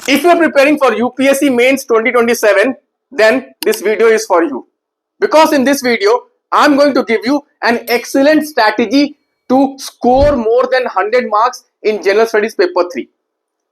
If you are preparing for UPSC Mains 2027, then this video is for you. Because in this video, I am going to give you an excellent strategy to score more than 100 marks in General Studies Paper 3.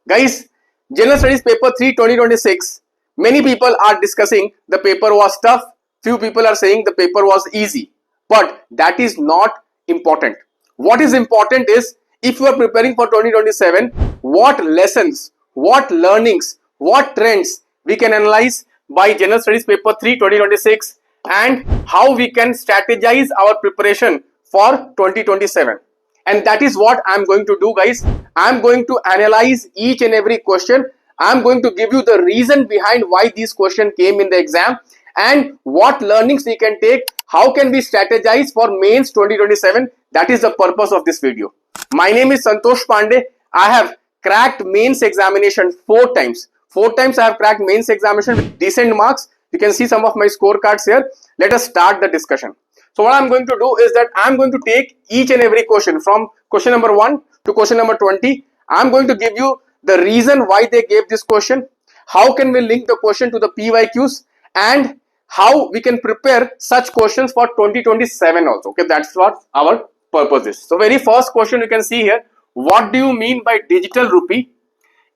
Guys, General Studies Paper 3 2026, many people are discussing the paper was tough. Few people are saying the paper was easy. But that is not important. What is important is, if you are preparing for 2027, what lessons, what learnings, what trends we can analyze by General Studies Paper 3 2026 and how we can strategize our preparation for 2027. And that is what I am going to do, guys. I am going to analyze each and every question. I am going to give you the reason behind why these questions came in the exam and what learnings we can take. How can we strategize for Mains 2027? That is the purpose of this video. My name is Santosh Pandey. I have cracked Mains examination 4 times. 4 times I have cracked Mains examination with decent marks. You can see some of my scorecards here. Let us start the discussion. So what I'm going to do is that I'm going to take each and every question from question number 1 to question number 20. I'm going to give you the reason why they gave this question, how can we link the question to the PYQs, and how we can prepare such questions for 2027 also. Okay, that's what our purpose is. So very first question you can see here, what do you mean by digital rupee?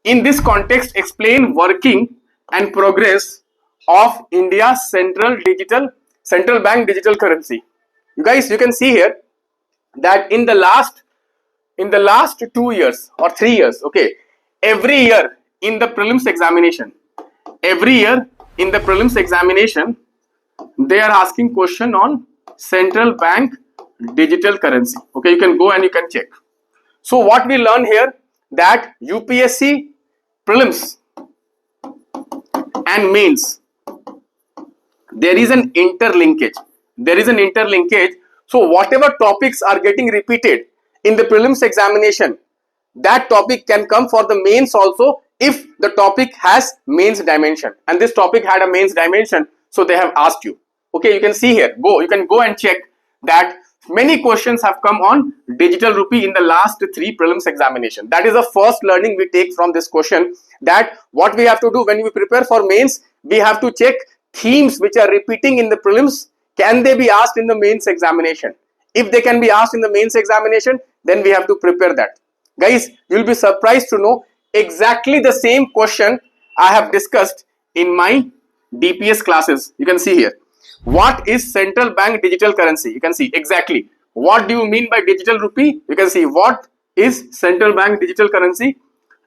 In this context, explain working and progress of India's central bank digital currency. You guys, you can see here that in the last 2 years or 3 years, okay, every year in the prelims examination, they are asking question on central bank digital currency. Okay, you can go and you can check. So what we learn here, that UPSC prelims and mains, there is an interlinkage. So whatever topics are getting repeated in the prelims examination, that topic can come for the mains also if the topic has mains dimension, and this topic had a mains dimension, so they have asked you. Okay, you can see here, you can go and check that many questions have come on digital rupee in the last 3 prelims examination. That is the first learning we take from this question, that what we have to do when we prepare for mains, we have to check themes which are repeating in the prelims. Can they be asked in the mains examination? If they can be asked in the mains examination, then we have to prepare that. Guys, you will be surprised to know exactly the same question I have discussed in my DPS classes. You can see here, what is central bank digital currency? You can see exactly what do you mean by digital rupee. You can see what is central bank digital currency.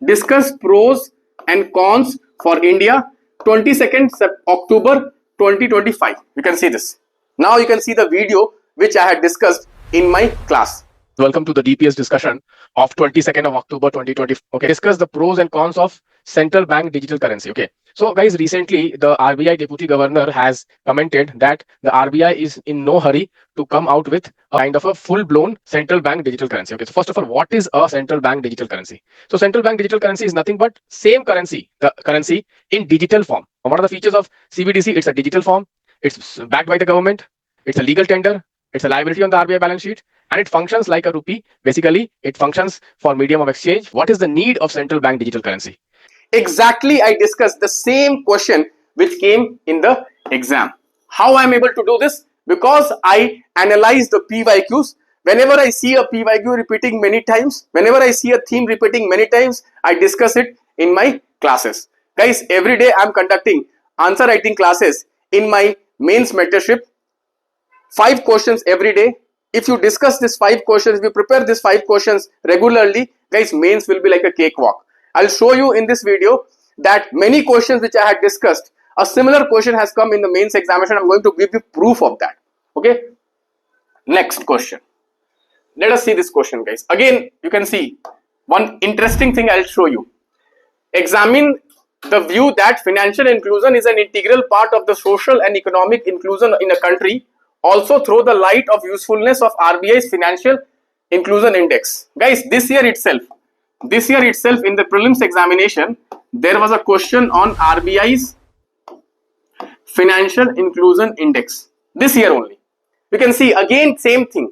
Discuss pros and cons for India, 22nd October 2025. You can see this. Now you can see the video which I had discussed in my class. Welcome to the DPS discussion of 22nd of October 2020. Okay, discuss the pros and cons of central bank digital currency. Okay, so guys, recently the RBI deputy governor has commented that the RBI is in no hurry to come out with a kind of a full-blown central bank digital currency. Okay, so first of all, what is a central bank digital currency? So central bank digital currency is nothing but same currency, the currency in digital form. And what are the features of CBDC? It's a digital form, it's backed by the government, it's a legal tender, it's a liability on the RBI balance sheet, and it functions like a rupee. Basically, it functions for medium of exchange. What is the need of central bank digital currency? Exactly, I discussed the same question which came in the exam. How I am able to do this? Because I analyze the PYQs. Whenever I see a PYQ repeating many times, whenever I see a theme repeating many times, I discuss it in my classes. Guys, every day I am conducting answer writing classes in my mains mentorship. 5 questions every day. If you discuss these 5 questions, if you prepare these 5 questions regularly, guys, mains will be like a cakewalk. I'll show you in this video that many questions which I had discussed, a similar question has come in the mains examination. I'm going to give you proof of that. Okay. Next question. Let us see this question, guys. Again, you can see one interesting thing I'll show you. Examine the view that financial inclusion is an integral part of the social and economic inclusion in a country. Also throw the light of usefulness of RBI's financial inclusion index. Guys, this year itself in the prelims examination, there was a question on RBI's financial inclusion index. This year only. You can see again same thing.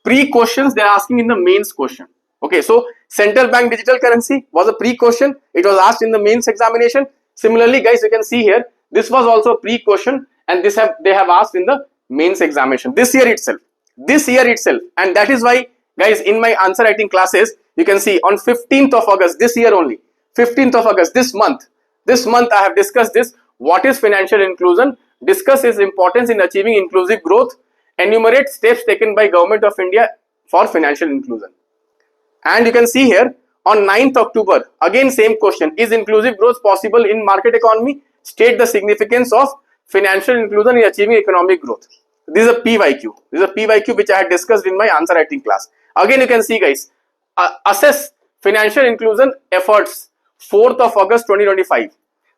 Pre-questions they are asking in the mains question. Okay, so central bank digital currency was a pre-question. It was asked in the mains examination. Similarly, guys, you can see here, this was also a pre-question, and they have asked in the mains examination this year itself. And that is why, guys, in my answer writing classes, you can see on 15th of August this year only, 15th of August this month I have discussed this. What is financial inclusion? Discuss its importance in achieving inclusive growth. Enumerate steps taken by Government of India for financial inclusion. And you can see here on 9th October, again same question, is inclusive growth possible in market economy? State the significance of financial inclusion in achieving economic growth. This is a PYQ which I had discussed in my answer writing class. Again you can see, guys, assess financial inclusion efforts, 4th of August 2025.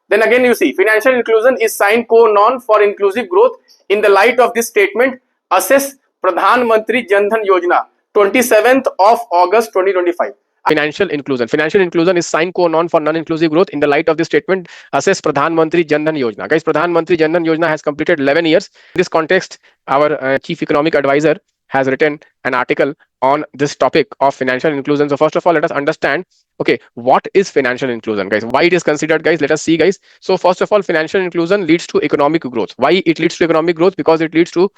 Then again you see, financial inclusion is sine qua non for inclusive growth. In the light of this statement, assess Pradhan Mantri Jan Dhan Yojana, 27th of August 2025. Financial inclusion is sine qua non for non-inclusive growth. In the light of this statement, assess Pradhan Mantri Jan Dhan Yojana. Guys, Pradhan Mantri Jan Dhan Yojana has completed 11 years. In this context, our chief economic advisor has written an article on this topic of financial inclusion. So first of all, let us understand, okay, what is financial inclusion, guys? Why it is considered, guys? Let us see, guys. So first of all, financial inclusion leads to economic growth. Why it leads to economic growth? Because it leads to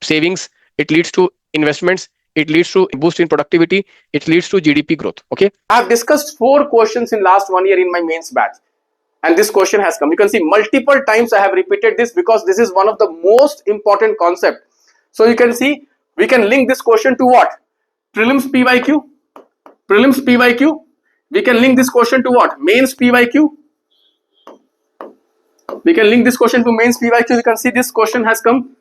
savings, it leads to investments, it leads to boost in productivity, it leads to GDP growth. Okay, I have discussed 4 questions in last 1 year in my mains batch, and this question has come. You can see multiple times I have repeated this because this is one of the most important concept. So you can see we can link this question to what? Prelims PYQ. We can link this question to what? Mains PYQ. We can link this question to mains PYQ. You can see this question has come.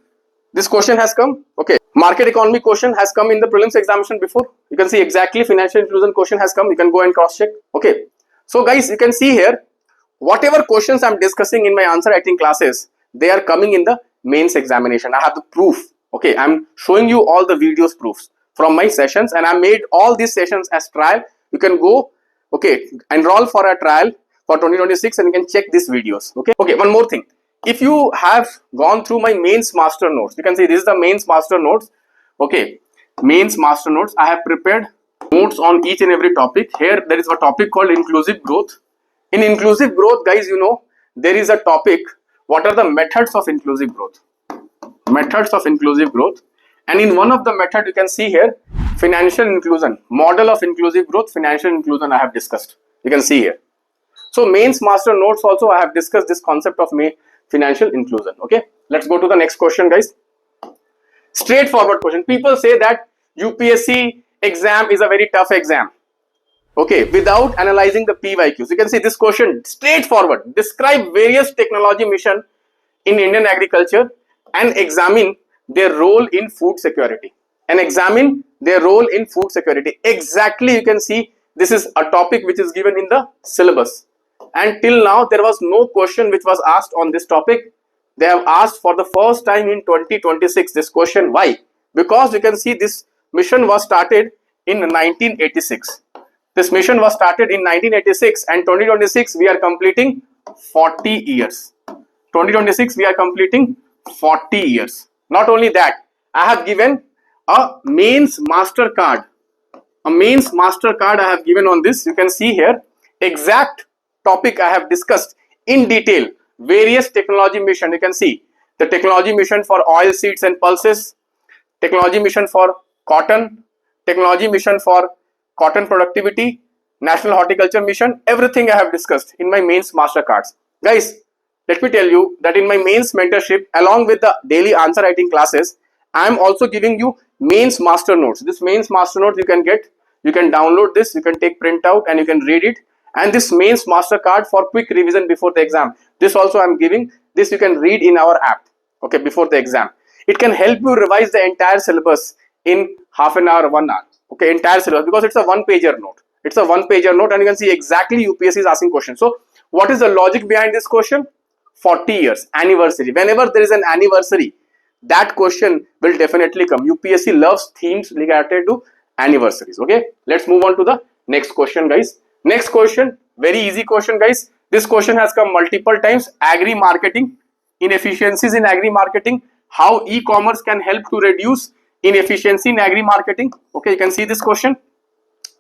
Okay, market economy question has come in the prelims examination before. You can see exactly financial inclusion question has come. You can go and cross check. Okay, so guys, you can see here whatever questions I'm discussing in my answer writing classes, they are coming in the mains examination. I have the proof. Okay, I'm showing you all the videos proofs from my sessions, and I made all these sessions as trial. You can go, okay, enroll for a trial for 2026 and you can check these videos. Okay, one more thing. If you have gone through my mains master notes, you can see this is the mains master notes. Okay, mains master notes. I have prepared notes on each and every topic. Here there is a topic called inclusive growth. In inclusive growth, guys, you know, there is a topic, what are the methods of inclusive growth? And in one of the method you can see here, financial inclusion, model of inclusive growth, financial inclusion I have discussed. You can see here. So mains master notes also I have discussed this concept of financial inclusion. Okay, let's go to the next question, guys. Straightforward question. People say that UPSC exam is a very tough exam. Okay, without analyzing the PYQs. You can see this question, straightforward. Describe various technology mission in Indian agriculture and examine their role in food security. Exactly, you can see this is a topic which is given in the syllabus. And till now, there was no question which was asked on this topic. They have asked for the first time in 2026 this question. Why? Because you can see this mission was started in 1986. This mission was started in 1986 and 2026 we are completing 40 years. 2026 we are completing 40 years. Not only that, I have given a mains master card. A mains master card I have given on this. You can see here exact topic I have discussed in detail. Various technology mission. You can see the technology mission for oil seeds and pulses, technology mission for cotton, technology mission for cotton productivity, national horticulture mission. Everything I have discussed in my mains master cards. Guys, let me tell you that in my mains mentorship, along with the daily answer writing classes, I am also giving you mains master notes. This mains master notes you can get, you can download this, you can take print out and you can read it. And this mains master card for quick revision before the exam, this also I am giving. This you can read in our app, okay, before the exam. It can help you revise the entire syllabus in half an hour, 1 hour, okay, entire syllabus, because it's a one-pager note. It's a one-pager note and you can see exactly UPSC is asking questions. So what is the logic behind this question? 40 years, anniversary. Whenever there is an anniversary, that question will definitely come. UPSC loves themes related to anniversaries, okay. Let's move on to the next question, guys. Next question, very easy question, guys. This question has come multiple times. Agri marketing, inefficiencies in agri marketing, how e-commerce can help to reduce inefficiency in agri marketing. Okay, you can see this question.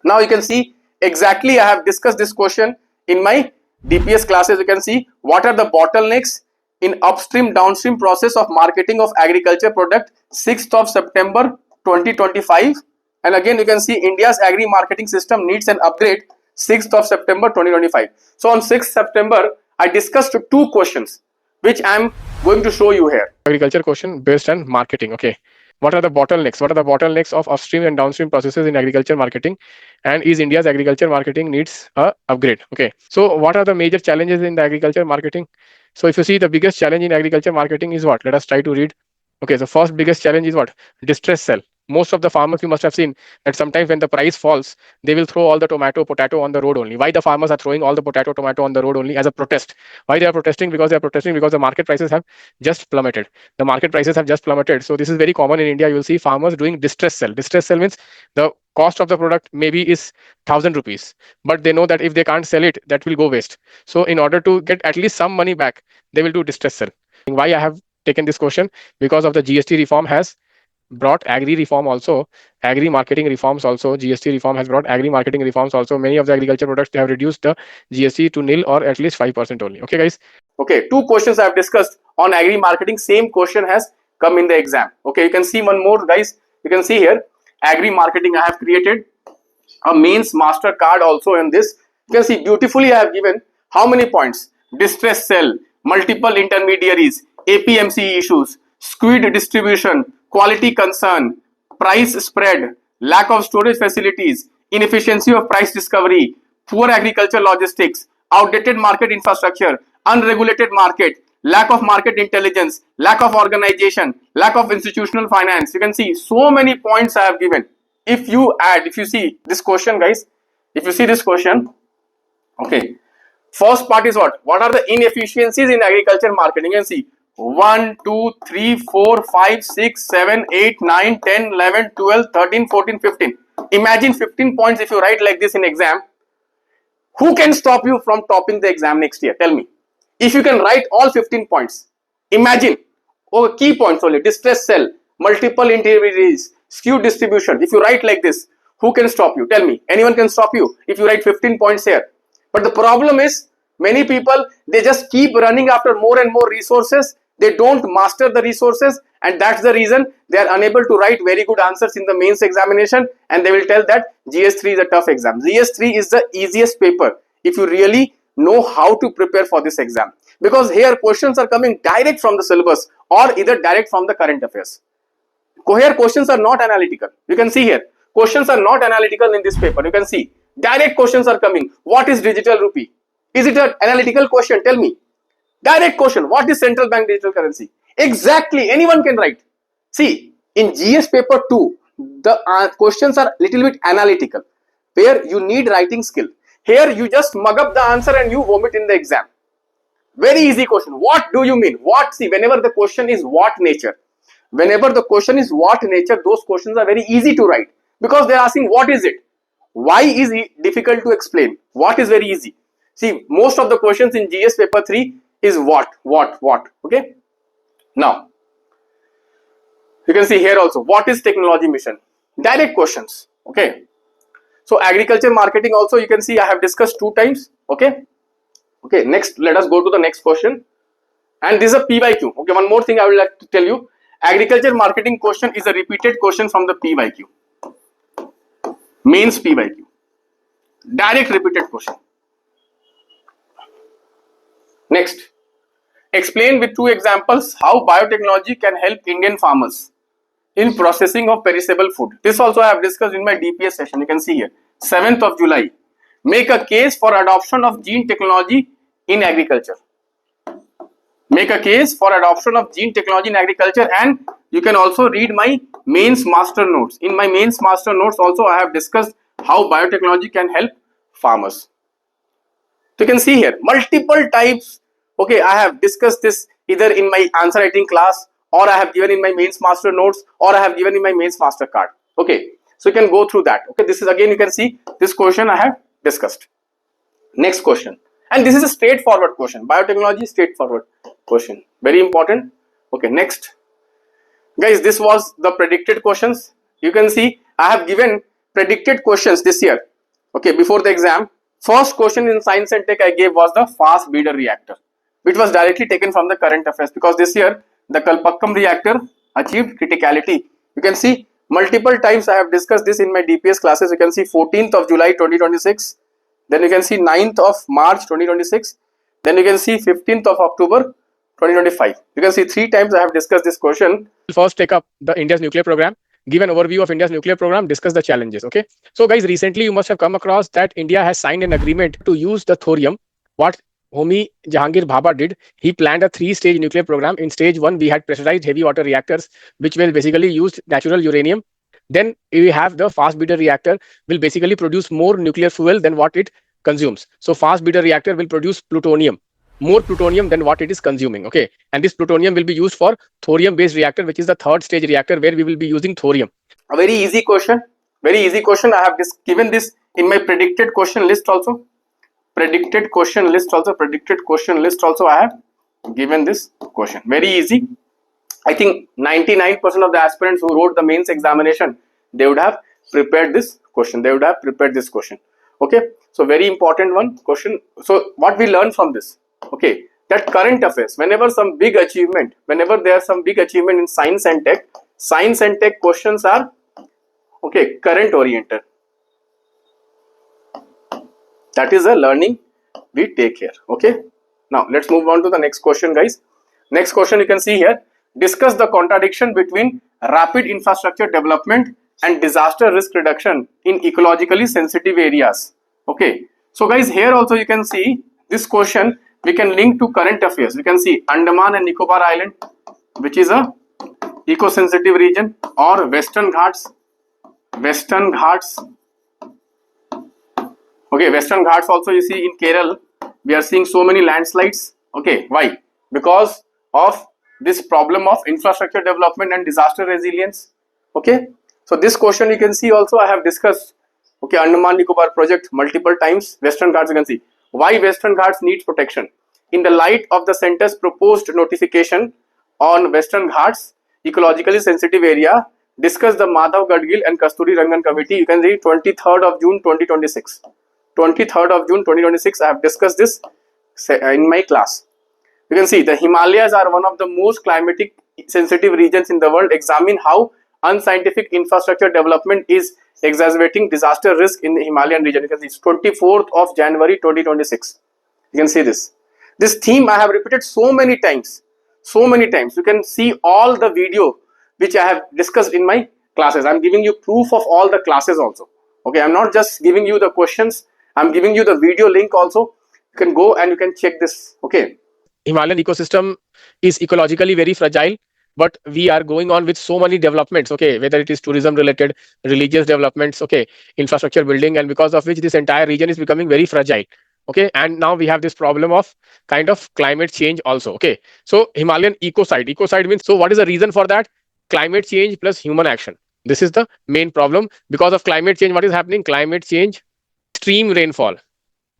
Now you can see exactly I have discussed this question in my DPS classes. You can see what are the bottlenecks in upstream downstream process of marketing of agriculture product, 6th of September 2025. And again you can see India's agri marketing system needs an upgrade, 6th of September 2025. So on 6th September I discussed two questions which I am going to show you here. Agriculture question based on marketing. Okay, what are the bottlenecks? What are the bottlenecks of upstream and downstream processes in agriculture marketing? And is India's agriculture marketing needs a upgrade? Okay, so what are the major challenges in the agriculture marketing? So if you see, the biggest challenge in agriculture marketing is what? Let us try to read. Okay, the first biggest challenge is what? Distress sell. Most of the farmers, you must have seen that sometimes when the price falls, they will throw all the tomato, potato on the road only. Why the farmers are throwing all the potato, tomato on the road only? As a protest. Why they are protesting? Because they are protesting because the market prices have just plummeted. The market prices have just plummeted. So this is very common in India. You will see farmers doing distress sell. Distress sell means the cost of the product maybe is 1,000 rupees, but they know that if they can't sell it, that will go waste. So in order to get at least some money back, they will do distress sell. Why I have taken this question? Because of the GST reform has brought agri reform also, agri marketing reforms also. GST reform has brought agri marketing reforms also. Many of the agriculture products, they have reduced the GST to nil or at least 5% only. Okay guys. Okay, two questions I have discussed on agri marketing. Same question has come in the exam. Okay, you can see one more guys. You can see here agri marketing. I have created a mains master card also in this. You can see beautifully I have given how many points: distress sell, multiple intermediaries, APMC issues, skewed distribution, quality concern, price spread, lack of storage facilities, inefficiency of price discovery, poor agriculture logistics, outdated market infrastructure, unregulated market, lack of market intelligence, lack of organization, lack of institutional finance. You can see so many points I have given. If you add, if you see this question guys, if you see this question, okay, first part is what are the inefficiencies in agriculture marketing? You can see 1 2 3 4 5 6 7 8 9 10 11 12 13 14 15. Imagine 15 points if you write like this in exam. Who can stop you from topping the exam next year? Tell me. If you can write all 15 points, imagine. Oh, key points only: distress sell, multiple intermediaries, skewed distribution. If you write like this, who can stop you? Tell me. Anyone can stop you if you write 15 points here. But the problem is, many people, they just keep running after more and more resources. They don't master the resources, and that's the reason they are unable to write very good answers in the mains examination, and they will tell that GS3 is a tough exam. GS3 is the easiest paper if you really know how to prepare for this exam, because here questions are coming direct from the syllabus or either direct from the current affairs. Here questions are not analytical. You can see here questions are not analytical in this paper. You can see direct questions are coming. What is digital rupee? Is it an analytical question? Tell me. Direct question. What is central bank digital currency? Exactly. Anyone can write. See, in GS paper 2, the questions are little bit analytical, where you need writing skill. Here you just mug up the answer and you vomit in the exam. Very easy question. What do you mean? What? See, whenever the question is what nature, whenever the question is what nature, those questions are very easy to write, because they are asking what is it. Why is it difficult to explain? What is very easy. See, most of the questions in GS paper 3 is what. Okay. Now, you can see here also, what is technology mission? Direct questions. Okay. So, agriculture marketing also, you can see I have discussed 2 times. Okay. Okay. Next, let us go to the next question. And this is a PYQ. Okay. One more thing I would like to tell you. Agriculture marketing question is a repeated question from the PYQ. Mains PYQ. Direct repeated question. Next, explain with 2 examples how biotechnology can help Indian farmers in processing of perishable food. This also I have discussed in my DPS session. You can see here, 7th of July. Make a case for adoption of gene technology in agriculture. Make a case for adoption of gene technology in agriculture, and you can also read my mains master notes. In my mains master notes also I have discussed how biotechnology can help farmers. So you can see here multiple types. Okay, I have discussed this either in my answer writing class, or I have given in my mains master notes, or I have given in my mains master card. Okay, so you can go through that. Okay, this is again, you can see this question I have discussed. Next question, and this is a straightforward question. Biotechnology straightforward question, very important. Okay, next guys, this was the predicted questions. You can see I have given predicted questions this year Okay, before the exam, first question in science and tech I gave was the fast breeder reactor, which was directly taken from the current affairs, because this year the Kalpakkam reactor achieved criticality. You can see multiple times I have discussed this in my DPS classes. You can see 14th of July 2026, then you can see 9th of March 2026, then you can see 15th of October 2025. You can see 3 times I have discussed this question. First take up the India's nuclear program, give an overview of India's nuclear program, discuss the challenges. Okay, so guys, recently you must have come across that India has signed an agreement to use the thorium. What homie Jahangir Bhabha did, he planned a 3-stage nuclear program. In stage 1 we had pressurized heavy water reactors, which will basically use natural uranium. Then we have the fast breeder reactor, will basically produce more nuclear fuel than what it consumes. So fast breeder reactor will produce plutonium, more plutonium than what it is consuming. Okay, and this plutonium will be used for thorium based reactor, which is the 3rd stage reactor, where we will be using thorium. A very easy question, very easy question. I have given this in my predicted question list also. Predicted question list also I have given this question. Very easy. I think 99% of the aspirants who wrote the mains examination, they would have prepared this question. Okay, so very important one question. So what we learn from this, okay, that current affairs, whenever there are some big achievement in science and tech questions are, okay, current oriented. That is a learning we take here. Okay, now let's move on to the next question, guys. Next question you can see here. Discuss the contradiction between rapid infrastructure development and disaster risk reduction in ecologically sensitive areas. Okay, so guys, here also you can see this question we can link to current affairs. We can see Andaman and Nicobar Island, which is a eco-sensitive region, or Western Ghats. Okay, Western Ghats also you see in Kerala, we are seeing so many landslides. Okay, why? Because of this problem of infrastructure development and disaster resilience. Okay, so this question you can see also I have discussed. Okay, Andaman Nicobar project multiple times. Western Ghats, you can see why Western Ghats needs protection. In the light of the center's proposed notification on Western Ghats ecologically sensitive area, discuss the Madhav Gadgil and Kasturi Rangan committee. You can read 23rd of June 2026. 23rd of June 2026 I have discussed this in my class. You can see the Himalayas are one of the most climatic sensitive regions in the world. Examine how unscientific infrastructure development is exacerbating disaster risk in the Himalayan region. You can see it's 24th of January 2026. You can see this theme I have repeated so many times. You can see all the video which I have discussed in my classes. I'm giving you proof of all the classes also. Okay, I'm not just giving you the questions, I'm giving you the video link also. You can go and you can check this. Okay, Himalayan ecosystem is ecologically very fragile, but we are going on with so many developments, okay, whether it is tourism related, religious developments, okay, infrastructure building, and because of which this entire region is becoming very fragile. Okay, and now we have this problem of kind of climate change also. Okay, so Himalayan ecocide means, so what is the reason for that? Climate change plus human action. This is the main problem. Because of climate change, what is happening? Climate change, extreme rainfall.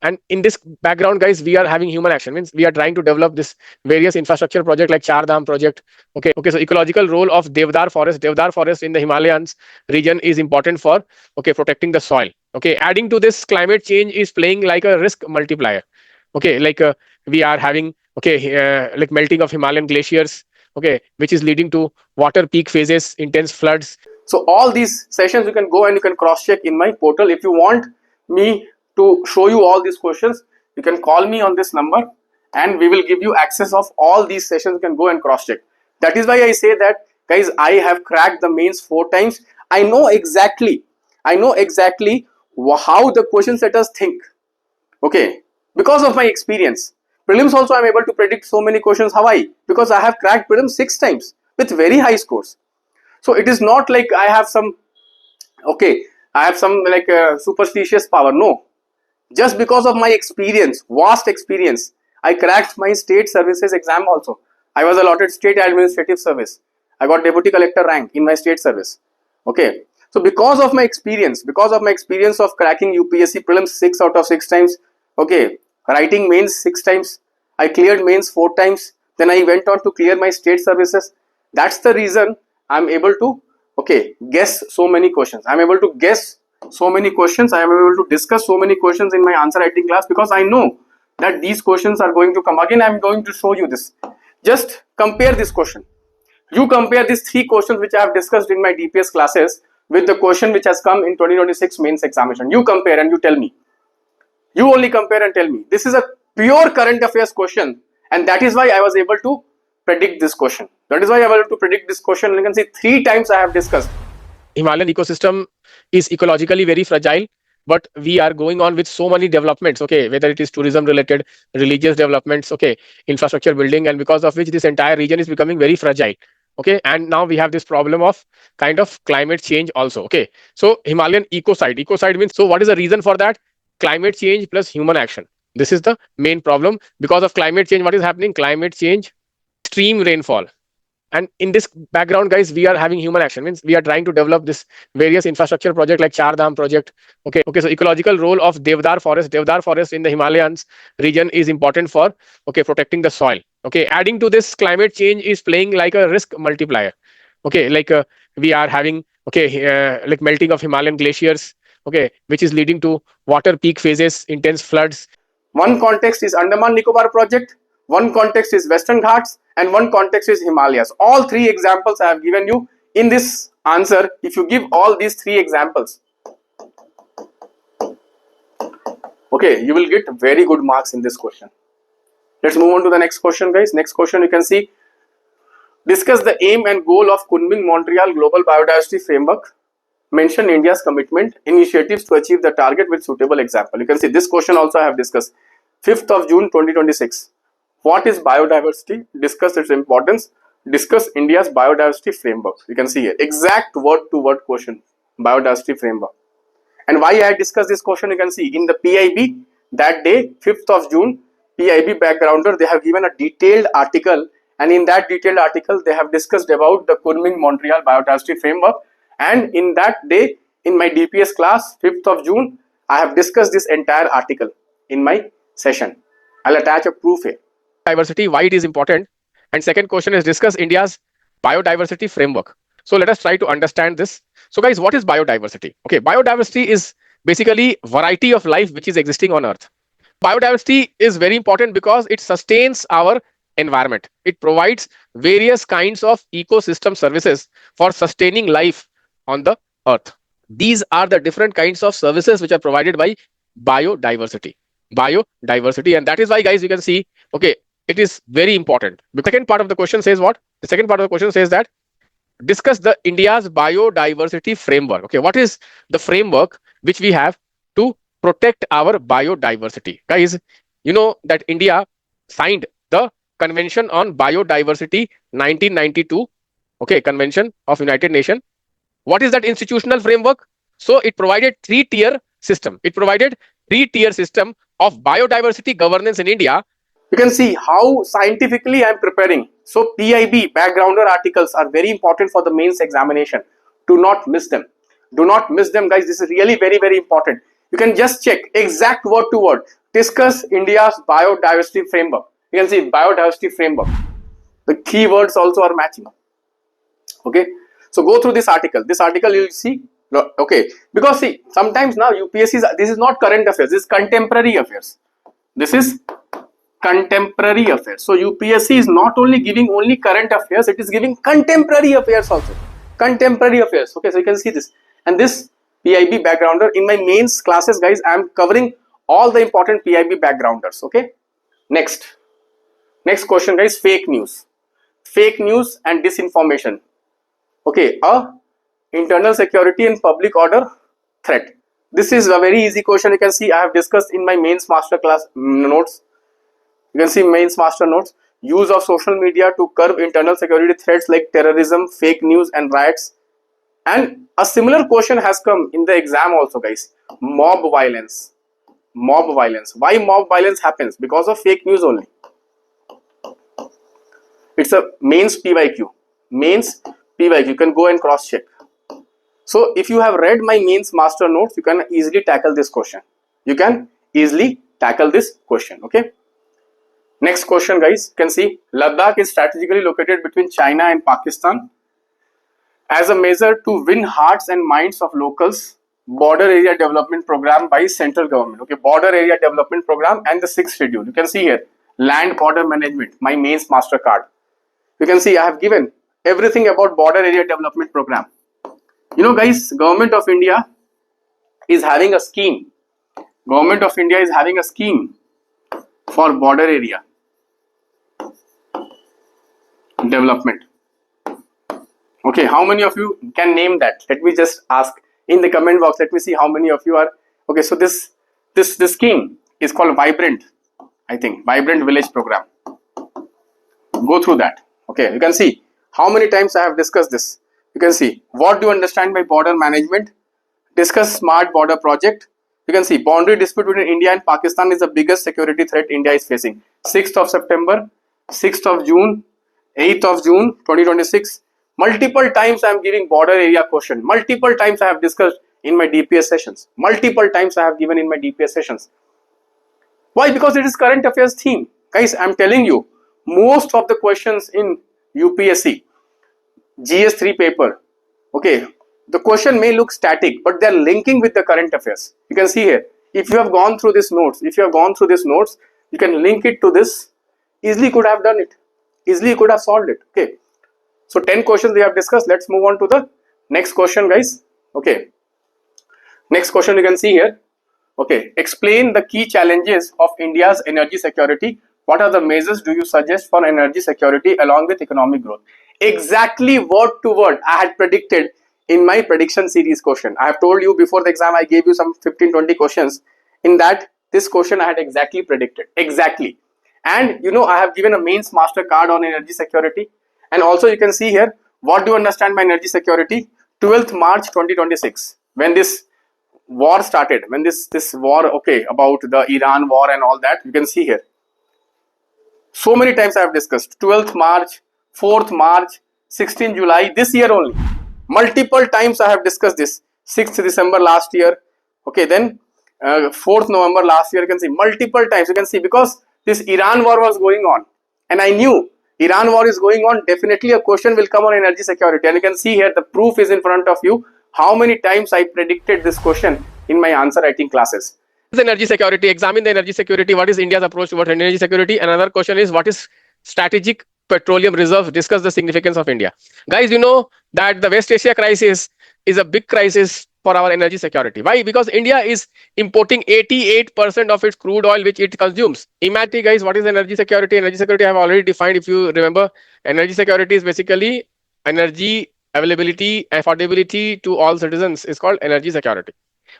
And in this background, guys, we are having human action, means we are trying to develop this various infrastructure project like Char Dham project. Okay, so ecological role of Devdar forest in the Himalayas region is important for, okay, protecting the soil. Okay, adding to this, climate change is playing like a risk multiplier. Okay, like we are having, okay, like melting of Himalayan glaciers, okay, which is leading to water peak phases, intense floods. So all these sessions you can go and you can cross check in my portal. If you want me to show you all these questions, you can call me on this number and we will give you access of all these sessions. You can go and cross check. That is why I say that, guys, I have cracked the mains 4 times. I know exactly how the question setters think. Okay, because of my experience. Prelims also I am able to predict so many questions. How I? Because I have cracked prelims 6 times with very high scores. So it is not like I have some, okay, I have some like superstitious power. No, just because of my experience, vast experience, I cracked my state services exam also. I was allotted state administrative service. I got deputy collector rank in my state service. Okay, so because of my experience of cracking UPSC prelims 6 out of 6 times, okay, writing mains 6 times, I cleared mains 4 times, then I went on to clear my state services. That's the reason I'm able to, okay, guess so many questions. I'm able to guess so many questions. I am able to discuss so many questions in my answer writing class because I know that these questions are going to come. Again, I am going to show you this. Just compare this question. You compare these 3 questions which I have discussed in my DPS classes with the question which has come in 2026 mains examination. You compare and you tell me. You only compare and tell me. This is a pure current affairs question, and that is why I was able to predict this question. That is why I was able to predict this question. You can see 3 times I have discussed. Himalayan ecosystem is ecologically very fragile, but we are going on with so many developments, okay, whether it is tourism related, religious developments, okay, infrastructure building, and because of which this entire region is becoming very fragile, okay. And now we have this problem of kind of climate change also, okay. So Himalayan ecocide means, so what is the reason for that? Climate change plus human action. This is the main problem. Because of climate change, what is happening? Climate change, extreme rainfall. And in this background, guys, we are having human action, means we are trying to develop this various infrastructure project like Char Dham project. Okay. So ecological role of Devdar forest in the Himalayas region is important for, okay, protecting the soil. Okay. Adding to this, climate change is playing like a risk multiplier. Okay. Like we are having, okay, like melting of Himalayan glaciers, okay, which is leading to water peak phases, intense floods. One context is Andaman Nicobar project, one context is Western Ghats, and one context is Himalayas. All 3 examples I have given you in this answer. If you give all these 3 examples, okay, you will get very good marks in this question. Let's move on to the next question, guys. Next question, you can see, discuss the aim and goal of Kunming-Montreal Global Biodiversity Framework. Mention India's commitment, initiatives to achieve the target with suitable example. You can see this question also I have discussed. 5th of June 2026. What is biodiversity? Discuss its importance. Discuss India's biodiversity framework. You can see here, exact word to word question, biodiversity framework. And why I discussed this question, you can see in the PIB that day, 5th of June, PIB backgrounder, they have given a detailed article, and in that detailed article, they have discussed about the Kunming-Montreal biodiversity framework. And in that day, in my DPS class, 5th of June, I have discussed this entire article in my session. I'll attach a proof here. Diversity, why it is important. And second question is, discuss India's biodiversity framework. So let us try to understand this. So guys, what is biodiversity? Okay, biodiversity is basically variety of life which is existing on earth. Biodiversity is very important because it sustains our environment. It provides various kinds of ecosystem services for sustaining life on the earth. These are the different kinds of services which are provided by biodiversity. And that is why, guys, you can see, okay, it is very important. The second part of the question says what? The second part of the question says that discuss the India's biodiversity framework. Okay, what is the framework which we have to protect our biodiversity? Guys, you know that India signed the Convention on Biodiversity 1992, okay, Convention of United Nations. What is that institutional framework? So it provided 3-tier system. It provided 3-tier system of biodiversity governance in India. You can see how scientifically I am preparing. So PIB backgrounder articles are very important for the mains examination. Do not miss them. Do not miss them, guys. This is really very, very important. You can just check exact word to word. Discuss India's biodiversity framework. You can see biodiversity framework. The keywords also are matching. Okay. So go through this article. This article you will see. Okay. Because see, sometimes now UPSC, this is not current affairs. This is contemporary affairs. This is contemporary affairs. So UPSC is not only giving only current affairs, it is giving contemporary affairs also. Contemporary affairs. Okay, so you can see this. And this PIB backgrounder, in my mains classes, guys, I am covering all the important PIB backgrounders. Okay. Next question, guys, fake news and disinformation. Okay, internal security and public order threat. This is a very easy question. You can see I have discussed in my mains master class notes. You can see mains master notes. Use of social media to curb internal security threats like terrorism, fake news and riots. And a similar question has come in the exam also, guys. Mob violence. Why mob violence happens? Because of fake news only. It's a mains PYQ. You can go and cross check. So if you have read my mains master notes, you can easily tackle this question. Okay. Next question, guys. You can see Ladakh is strategically located between China and Pakistan. As a measure to win hearts and minds of locals, border area development program by central government. Okay, border area development program and the 6th schedule. You can see here, land border management, my mains master card. You can see I have given everything about border area development program. You know guys, government of India is having a scheme. Government of India is having a scheme for border area development. Okay, how many of you can name that? Let me just ask in the comment box. Let me see how many of you are. Okay, so this scheme is called Vibrant, I think, Vibrant Village Program. Go through that. Okay, you can see how many times I have discussed this. You can see what do you understand by border management. Discuss smart border project. You can see boundary dispute between India and Pakistan is the biggest security threat India is facing. 6th of September, 6th of June, 8th of June 2026. Multiple times I am giving border area question. Multiple times I have discussed in my DPS sessions. Multiple times I have given in my DPS sessions. Why? Because it is current affairs theme. Guys, I am telling you, most of the questions in UPSC GS-3 paper, okay, the question may look static, but they are linking with the current affairs. You can see here, if you have gone through these notes, you can link it to this. Easily could have done it. Easily could have solved it. Okay. So 10 questions we have discussed. Let's move on to the next question, guys. Okay. Next question you can see here. Okay. Explain the key challenges of India's energy security. What are the measures do you suggest for energy security along with economic growth? Exactly word to word I had predicted in my prediction series question. I have told you before the exam I gave you some 15-20 questions. In that, this question I had exactly predicted. Exactly. And you know, I have given a mains master card on energy security. And also you can see here, what do you understand by energy security? 12th March 2026, when this war started, when this war, okay, about the Iran war and all that, you can see here. So many times I have discussed 12th March, 4th March, 16th July, this year only. Multiple times I have discussed this. 6th December last year, okay, then 4th November last year, you can see multiple times. You can see because this Iran war was going on and I knew Iran war is going on, definitely a question will come on energy security. And you can see here the proof is in front of you. How many times I predicted this question in my answer writing classes. Energy security, examine the energy security. What is India's approach towards energy security? Another question is, what is strategic petroleum reserve? Discuss the significance of India. Guys, you know that the West Asia crisis is a big crisis for our energy security. Why? Because India is importing 88% of its crude oil which it consumes. Imagine, guys, what is energy security? Energy security I have already defined. If you remember, energy security is basically energy availability, affordability to all citizens is called energy security.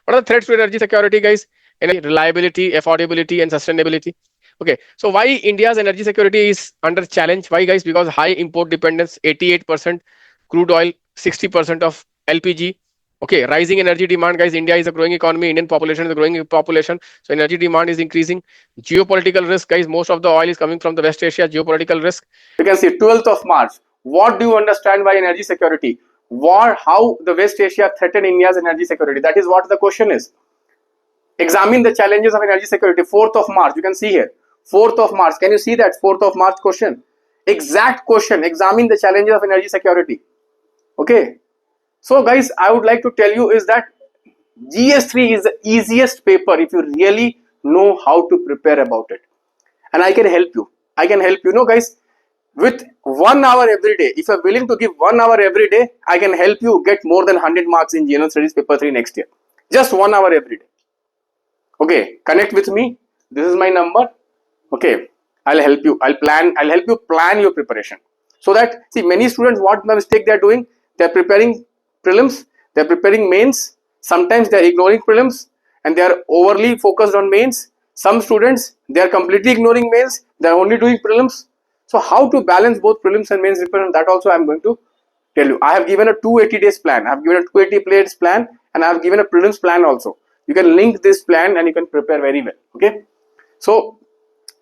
What are the threats to energy security, guys? Energy reliability, affordability, and sustainability. Okay, so why India's energy security is under challenge? Why, guys? Because high import dependence, 88% crude oil, 60% of LPG. Okay, rising energy demand, guys. India is a growing economy. Indian population is a growing population. So energy demand is increasing. Geopolitical risk, guys. Most of the oil is coming from the West Asia. Geopolitical risk. You can see 12th of March. What do you understand by energy security? How the West Asia threaten India's energy security? That is what the question is. Examine the challenges of energy security. 4th of March. You can see here. 4th of March. Can you see that 4th of March question? Exact question. Examine the challenges of energy security. Okay. So guys, I would like to tell you is that GS-3 is the easiest paper if you really know how to prepare about it. And I can help you. I can help you. No guys, with 1 hour every day, if you are willing to give 1 hour every day, I can help you get more than 100 marks in General Studies paper 3 next year. Just 1 hour every day. Okay, connect with me. This is my number. Okay, I'll help you. I'll help you plan your preparation. So that, see, many students, what the mistake they are doing? They are preparing prelims, they are preparing mains. Sometimes they are ignoring prelims and they are overly focused on mains. Some students, they are completely ignoring mains. They are only doing prelims. So how to balance both prelims and mains preparation, that also I am going to tell you. I have given a 280 days plan. I have given a 280 days plan and I have given a prelims plan also. You can link this plan and you can prepare very well. Okay. So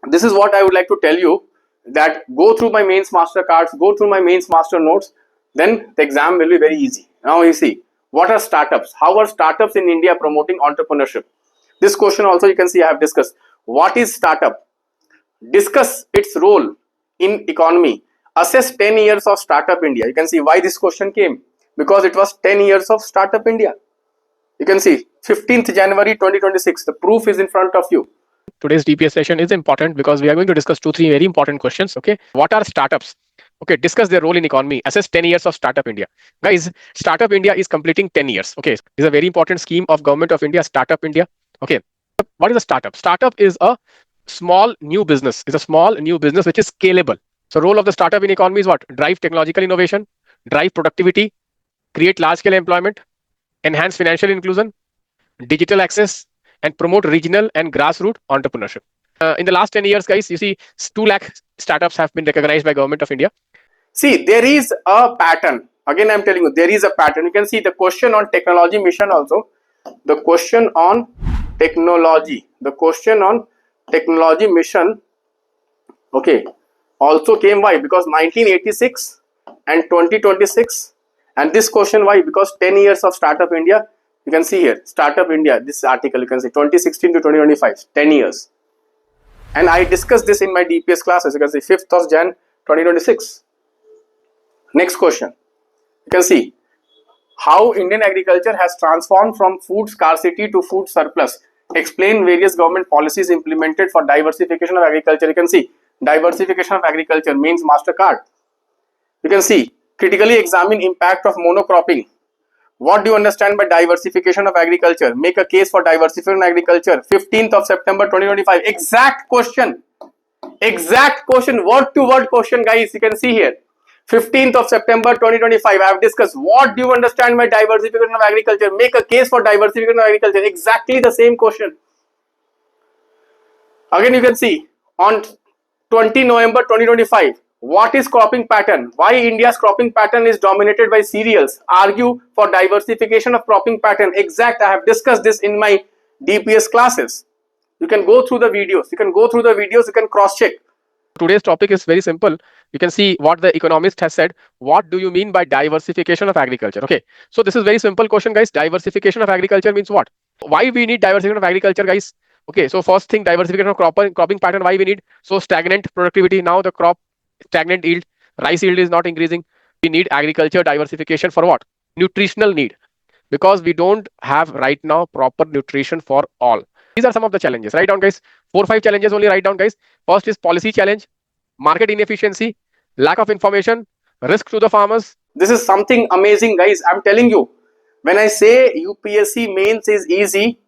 this is what I would like to tell you, that go through my mains master cards, go through my mains master notes, then the exam will be very easy. Now you see, what are startups? How are startups in India promoting entrepreneurship? This question also you can see I have discussed. What is startup? Discuss its role in economy. Assess 10 years of startup India. You can see why this question came. Because it was 10 years of startup India. You can see 15th January 2026. The proof is in front of you. Today's DPS session is important because we are going to discuss 2-3 very important questions. Okay, what are startups? Okay, discuss their role in economy. Assess 10 years of Startup India. Guys, Startup India is completing 10 years. Okay, it's a very important scheme of Government of India, Startup India. Okay, what is a startup? Startup is a small new business. It's a small new business which is scalable. So role of the startup in economy is what? Drive technological innovation, drive productivity, create large scale employment, enhance financial inclusion, digital access, and promote regional and grassroots entrepreneurship. In the last 10 years, guys, you see 2 lakh startups have been recognized by Government of India. See, there is a pattern. Again, I'm telling you, there is a pattern. You can see the question on technology mission also. The question on technology. The question on technology mission, okay, also came. Why? Because 1986 and 2026. And this question, why? Because 10 years of Startup India. You can see here, Startup India, this article, you can see 2016 to 2025, 10 years. And I discussed this in my DPS classes. You can see 5th of Jan 2026. Next question. You can see how Indian agriculture has transformed from food scarcity to food surplus. Explain various government policies implemented for diversification of agriculture. You can see diversification of agriculture means MasterCard. You can see critically examine impact of monocropping. What do you understand by diversification of agriculture? Make a case for diversification of agriculture. 15th of September 2025. Exact question. Exact question. Word to word question, guys. You can see here. 15th of September 2025. I have discussed what do you understand by diversification of agriculture? Make a case for diversification of agriculture. Exactly the same question. Again, you can see on 20 November 2025. What is cropping pattern? Why India's cropping pattern is dominated by cereals? Argue for diversification of cropping pattern. Exact. I have discussed this in my DPS classes. You can go through the videos. You can cross check. Today's topic is very simple. You can see what the economist has said. What do you mean by diversification of agriculture? Okay. So this is very simple question, guys. Diversification of agriculture means what? Why we need diversification of agriculture, guys? Okay. So first thing, diversification of cropping pattern. Why we need? So stagnant productivity. Now the crop stagnant yield. Rice yield is not increasing. We need agriculture diversification for what? Nutritional need. Because we don't have right now proper nutrition for all. These are some of the challenges. Write down, guys. 4-5 challenges only. Write down, guys. First is policy challenge, market inefficiency, lack of information, risk to the farmers. This is something amazing, guys. I'm telling you. When I say UPSC mains is easy,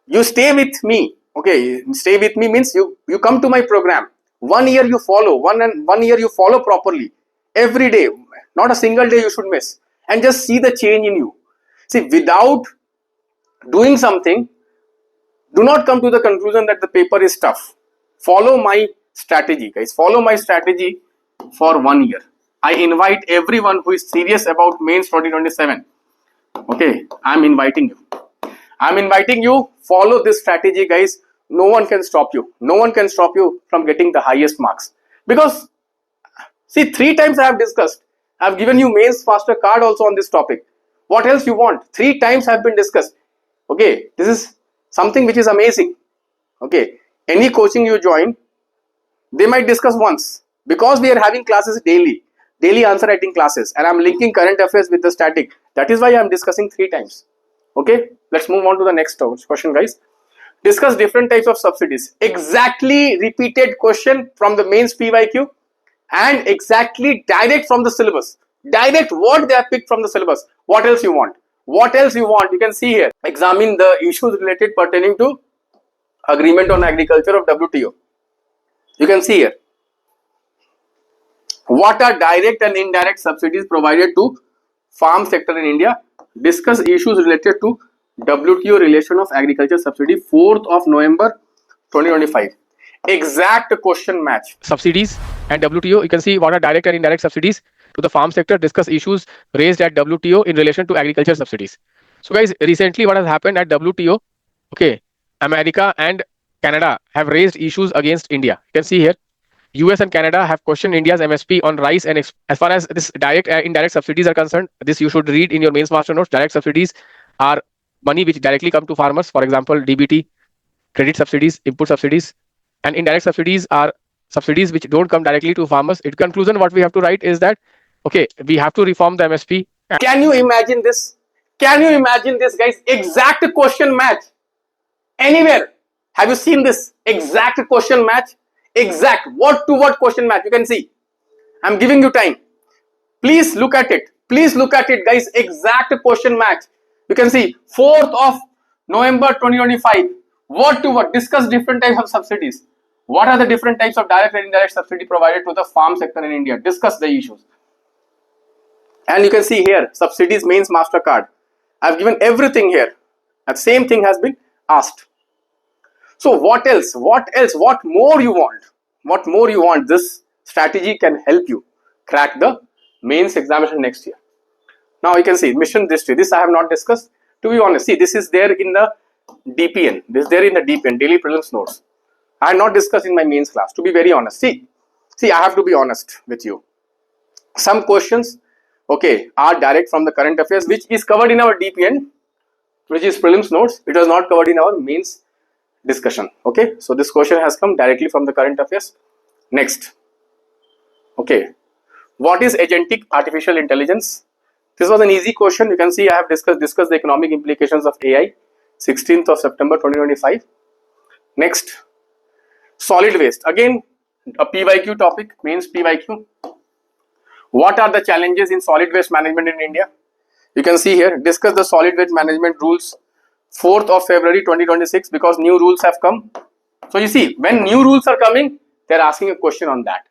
you stay with me. Okay, stay with me means you come to my program. 1 year you follow. One year you follow properly. Every day. Not a single day you should miss. And just see the change in you. See, without doing something, do not come to the conclusion that the paper is tough. Follow my strategy, guys. Follow my strategy for 1 year. I invite everyone who is serious about mains 2027. Okay, I'm inviting you. Follow this strategy, guys. No one can stop you. No one can stop you from getting the highest marks. Because, see, 3 times I have discussed. I have given you mains faster card also on this topic. What else you want? 3 times have been discussed. Okay, this is something which is amazing. Okay, any coaching you join, they might discuss once. Because we are having classes daily answer writing classes, and I'm linking current affairs with the static. That is why I'm discussing 3 times. Okay, let's move on to the next question, guys. Discuss different types of subsidies. Exactly repeated question from the mains PYQ and exactly direct from the syllabus. Direct what they have picked from the syllabus. What else you want? You can see here. Examine the issues related pertaining to agreement on agriculture of WTO. You can see here. What are direct and indirect subsidies provided to farm sector in India? Discuss issues related to WTO relation of agriculture subsidy. 4th of November 2025. Exact question match. Subsidies and WTO. You can see what are direct and indirect subsidies to the farm sector. Discuss issues raised at WTO in relation to agriculture subsidies. So guys, recently what has happened at WTO? Okay, America and Canada have raised issues against India. You can see here. US and Canada have questioned India's MSP on rice, and as far as this direct and indirect subsidies are concerned, this you should read in your mains master notes. Direct subsidies are money which directly come to farmers. For example, DBT, credit subsidies, input subsidies, and indirect subsidies are subsidies which don't come directly to farmers. In conclusion, what we have to write is that, okay, we have to reform the MSP. Can you imagine this? Can you imagine this, guys? Exact question match. Anywhere. Have you seen this? Exact question match. Exact word to word question match. You can see. I'm giving you time. Please look at it. Please look at it, guys. Exact question match. You can see 4th of November 2025. Word to word. Discuss different types of subsidies. What are the different types of direct and indirect subsidy provided to the farm sector in India? Discuss the issues. And you can see here, subsidies mains MasterCard. I've given everything here. And same thing has been asked. So what else? What else? What more you want? What more you want? This strategy can help you crack the mains examination next year. Now you can see mission history. This I have not discussed. To be honest, see, this is there in the DPN. This is there in the DPN, daily prelims notes. I have not discussed in my mains class. To be very honest, see, I have to be honest with you. Some questions, okay, are direct from the current affairs, which is covered in our DPN, which is prelims notes. It was not covered in our mains discussion. Okay, so this question has come directly from the current affairs. Next, okay, what is agentic artificial intelligence? This was an easy question. You can see I have discussed the economic implications of AI, 16th of September 2025. Next, solid waste. Again, a PYQ topic, mains PYQ. What are the challenges in solid waste management in India? You can see here, discuss the solid waste management rules, 4th of February 2026, because new rules have come. So you see, when new rules are coming, they are asking a question on that.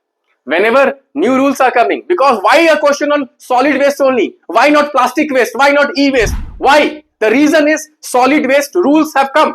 Whenever new rules are coming, because why a question on solid waste only? Why not plastic waste? Why not e-waste? Why? The reason is solid waste rules have come.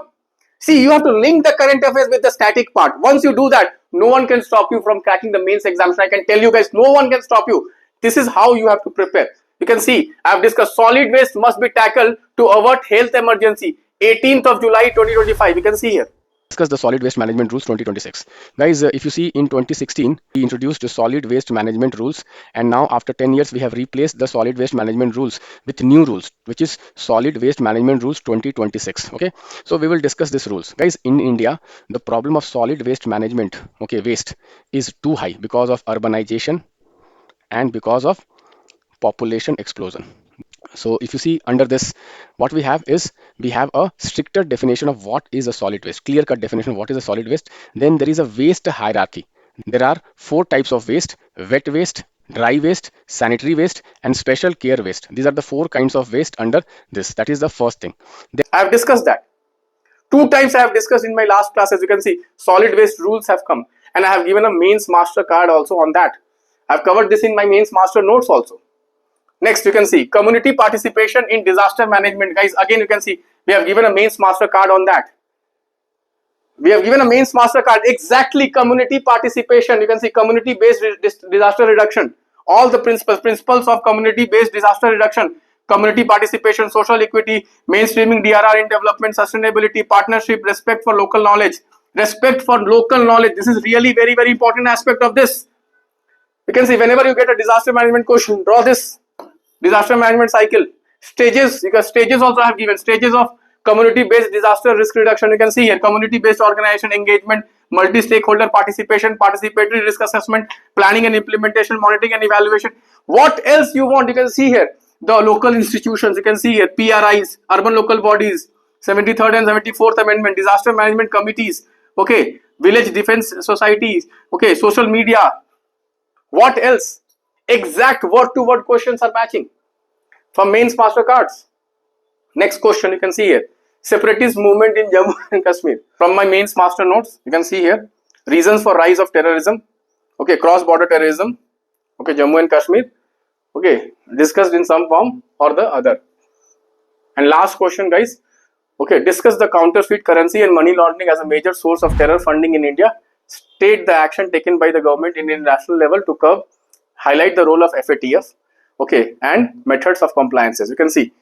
See, you have to link the current affairs with the static part. Once you do that, no one can stop you from cracking the mains examination. I can tell you guys, no one can stop you. This is how you have to prepare. You can see, I have discussed solid waste must be tackled to avert health emergency. 18th of July 2025. You can see here. Discuss the solid waste management rules 2026. Guys, if you see in 2016 we introduced the solid waste management rules, and now after 10 years we have replaced the solid waste management rules with new rules, which is solid waste management rules 2026. Okay, so we will discuss these rules. Guys, in India the problem of solid waste management, okay, waste is too high because of urbanization and because of population explosion. So if you see under this, what we have is we have a stricter definition of what is a solid waste, clear cut definition of what is a solid waste. Then there is a waste hierarchy. There are 4 types of waste: wet waste, dry waste, sanitary waste, and special care waste. These are the 4 kinds of waste under this. That is the first thing. I have discussed that. 2 times I have discussed in my last class. As you can see, solid waste rules have come, and I have given a mains master card also on that. I have covered this in my mains master notes also. Next, you can see community participation in disaster management. Guys, again you can see we have given a mains master card on that. We have given a mains master card, exactly community participation. You can see community based disaster reduction. All the principles of community based disaster reduction: community participation, social equity, mainstreaming DRR in development, sustainability, partnership, respect for local knowledge. Respect for local knowledge. This is really very, very important aspect of this. You can see whenever you get a disaster management question, draw this disaster management cycle. Stages, because stages also have given stages of community-based disaster risk reduction. You can see here community-based organization engagement, multi-stakeholder participation, participatory risk assessment, planning and implementation, monitoring and evaluation. What else you want? You can see here the local institutions. You can see here PRIs, urban local bodies, 73rd and 74th amendment, disaster management committees, okay, village defense societies, okay, social media. What else? Exact word-to-word questions are matching from mains master cards. Next question you can see here: separatist movement in Jammu and Kashmir. From my mains master notes, you can see here reasons for rise of terrorism. Okay, cross-border terrorism. Okay, Jammu and Kashmir. Okay, discussed in some form or the other. And last question, guys. Okay, discuss the counterfeit currency and money laundering as a major source of terror funding in India. State the action taken by the government in international level to curb. Highlight the role of FATF, okay, and methods of compliances. You can see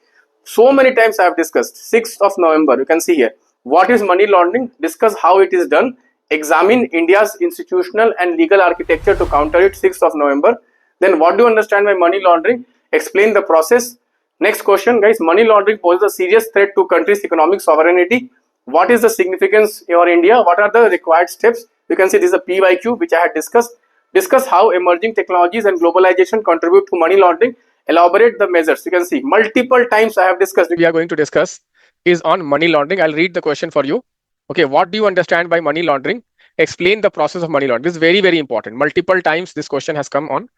so many times I have discussed. 6th of November, you can see here what is money laundering, discuss how it is done, examine India's institutional and legal architecture to counter it. 6th of November. Then what do you understand by money laundering, explain the process. Next question, guys: money laundering poses a serious threat to country's economic sovereignty. What is the significance for India? What are the required steps? You can see this is a PYQ which I had discussed. Discuss how emerging technologies and globalization contribute to money laundering. elaborate the measures. You can see multiple times I have discussed. We are going to discuss is on money laundering. I'll read the question for you. Okay, what do you understand by money laundering? Explain the process of money laundering. This is very, very important. Multiple times this question has come on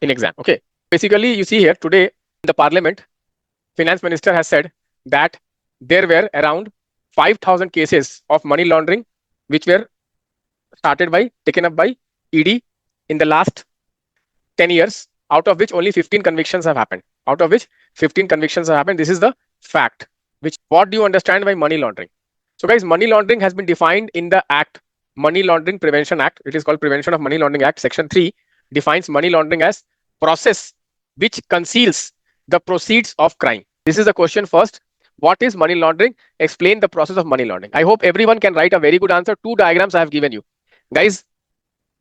in exam. Okay, basically you see here today in the parliament, finance minister has said that there were around 5,000 cases of money laundering which were taken up by ED in the last 10 years, out of which only 15 convictions have happened. This is the fact. What do you understand by money laundering? So guys, money laundering has been defined in the Act, Money Laundering Prevention Act. It is called Prevention of Money Laundering Act. Section 3 defines money laundering as process which conceals the proceeds of crime. This is the question first. What is money laundering? Explain the process of money laundering. I hope everyone can write a very good answer. 2 diagrams I have given you. Guys,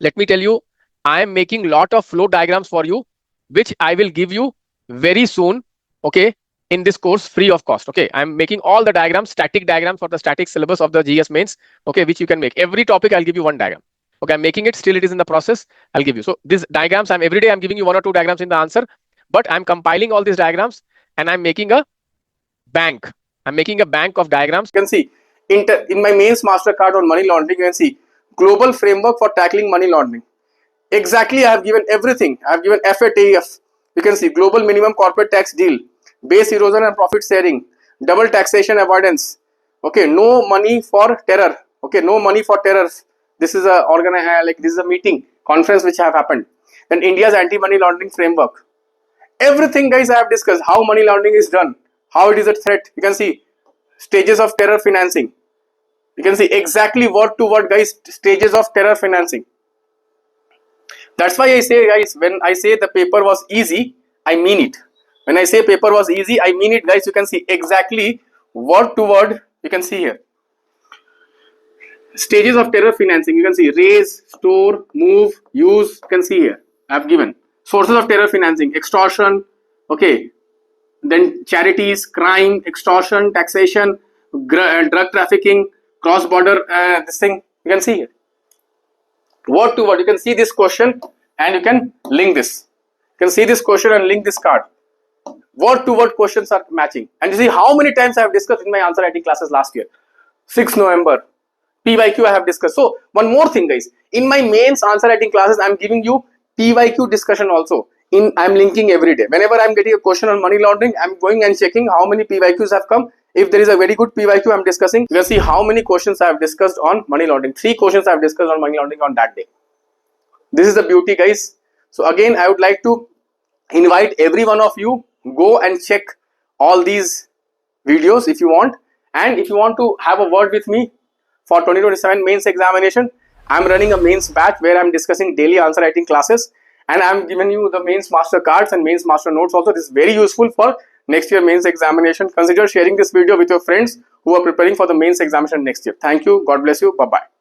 let me tell you, I am making lot of flow diagrams for you, which I will give you very soon, okay, in this course free of cost. Okay, I'm making all the diagrams, static diagrams for the static syllabus of the GS mains, okay, which you can make. Every topic I'll give you one diagram. Okay, I'm making it, still it is in the process. I'll give you. So these diagrams, every day I'm giving you 1 or 2 diagrams in the answer, but I'm compiling all these diagrams and I'm making a bank. I'm making a bank of diagrams. You can see in my mains mastercard on money laundering, you can see global framework for tackling money laundering. Exactly, I have given everything. I have given FATF. You can see global minimum corporate tax deal, base erosion and profit sharing, double taxation avoidance. Okay, no money for terror. Okay, no money for terror. This is a this is a meeting conference which have happened. Then India's anti-money laundering framework. Everything, guys, I have discussed how money laundering is done, how it is a threat. You can see stages of terror financing. You can see exactly word to word, guys, stages of terror financing. That's why I say, guys, when I say the paper was easy, I mean it. When I say paper was easy, I mean it, guys. You can see exactly word to word. You can see here. Stages of terror financing. You can see raise, store, move, use. You can see here. I have given sources of terror financing: extortion. Okay. Then charities, crime, extortion, taxation, drug trafficking, cross-border. This thing you can see here. Word to word, you can see this question and you can link this. You can see this question and link this card. Word to word questions are matching. And you see how many times I have discussed in my answer writing classes last year. 6 November. PYQ I have discussed. So one more thing, guys. In my mains answer writing classes, I am giving you PYQ discussion also. I am linking every day. Whenever I am getting a question on money laundering, I am going and checking how many PYQs have come. If there is a very good PYQ I am discussing, you can see how many questions I have discussed on money laundering. 3 questions I have discussed on money laundering on that day. This is the beauty, guys. So again, I would like to invite every one of you, go and check all these videos if you want. And if you want to have a word with me for 2027 mains examination, I am running a mains batch where I am discussing daily answer writing classes. And I am giving you the mains master cards and mains master notes also. This is very useful for next year mains examination. Consider sharing this video with your friends who are preparing for the mains examination next year. Thank you. God bless you. Bye-bye.